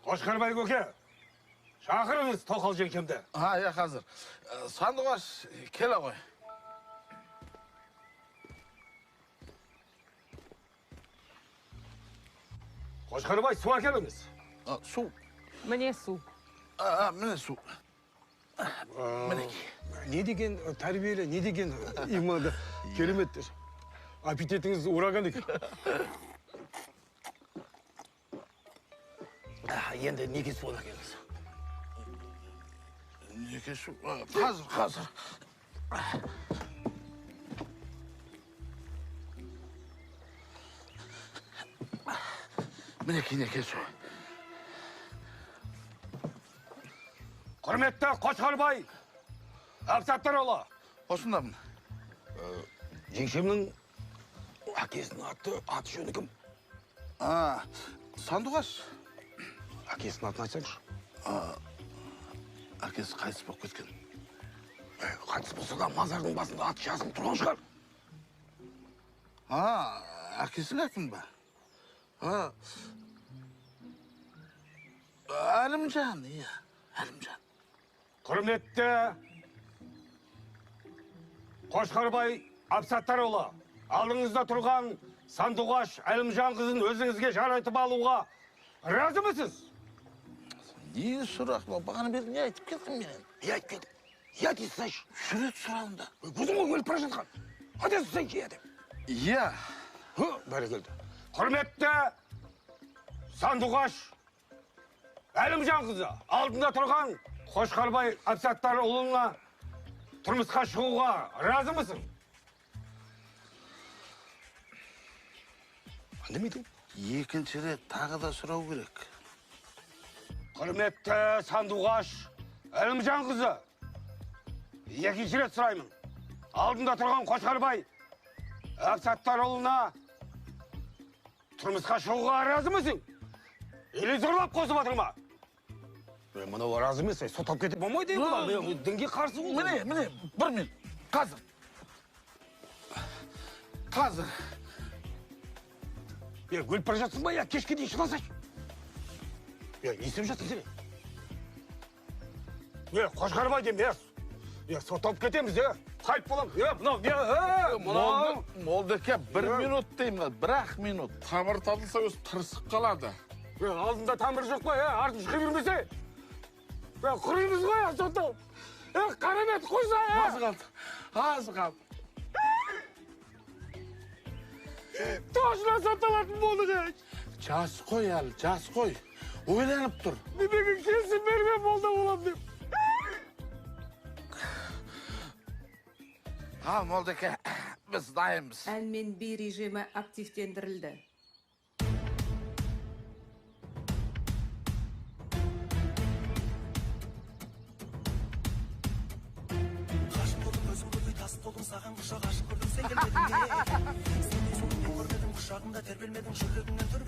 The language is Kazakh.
Қошқарбай көке, шақырыңыз тоқал жеңкемді. Я қазір. Сандуғаш, келе ғой. Қошқарбай, су әкеліңіз. Су. Міне су. Міне су. Мінеки. Не деген тәрбиелі, не деген иманды кереметтер. Аппетитіңіз ураган екен. Енді неге су әкеліңіз? Неге су? Қазір. Мінеки неге су. Құрметті Қошқарбай, Әбсаттарұлы. Осындамын. Жеңшемнің әкесінің аты жөні кім? Сандуғаш. Әкесінің атын айтсаңшы. Әкесі қайтыс болып кеткен. Қайтыс болса да мазардың басында аты жазылып тұрған шығар. Әкесің әкім ба? Әлімжан, иә, Әлімжан. Құрметті Қошқарбай Әбсаттарұлы, алдыңызда тұрған Сандуғаш Әлімжан қызын өзіңізге жарайтып алуға разы мысыз? Не сұрақ, бағана бері не айтып келдім мен? Не айтып келді? Я дейсіз сайшы. Жүрет сұрағында. Өзің ғой өліп бара жатқан. Қадесіз сайшы, я деп. Иә. Бәрекелді. Құрметті Сандуғаш Әлімжан қызы, алдында тұрған Қошқарбай Әбсаттарұлына тұрмысқа шығуға разы мысың? Андемейдің? Екінші рет тағы да сұрау керек. Құрметті Сандуғаш Әлімжан қызы, екінші рет сұраймын. Алдында тұрған Қошқарбай Әбсаттарұлына тұрмысқа шығуға разы мысың? Или зорлап қосып атыр ма? Мынау разы емес, сотап кетіп болмайды ей, дінге қарсы болды. Міне, бір минут. Қазір. Өліп бара жатсың ба, кешке дейін шыдасайшы. Не істеп жатсың сен? Қошқарбай деймін, сотап кетеміз, қайт боламыз. Молдеке, бір минут деймін, бір-ақ минут. Тамыр табылса өз тырысып қалады. Алдында тамыр жоқ па, артын шықы бермесе? Құрымыз ғой, соттау. Қарамет, қойса, Аз қалды. Точно сотталатын болды дей. Жас қой әлі, жас қой. Ойланып тұр. Немеге келсін берме болды болам деп. Молдеке, біз дайынбыз. Әлмен B режимі активтендірілді. Болдың саған құшақ ашып көрдім сен келмедің сен өзіңнен көрмедің құшағымда тербелмедің жүрегіңнен түр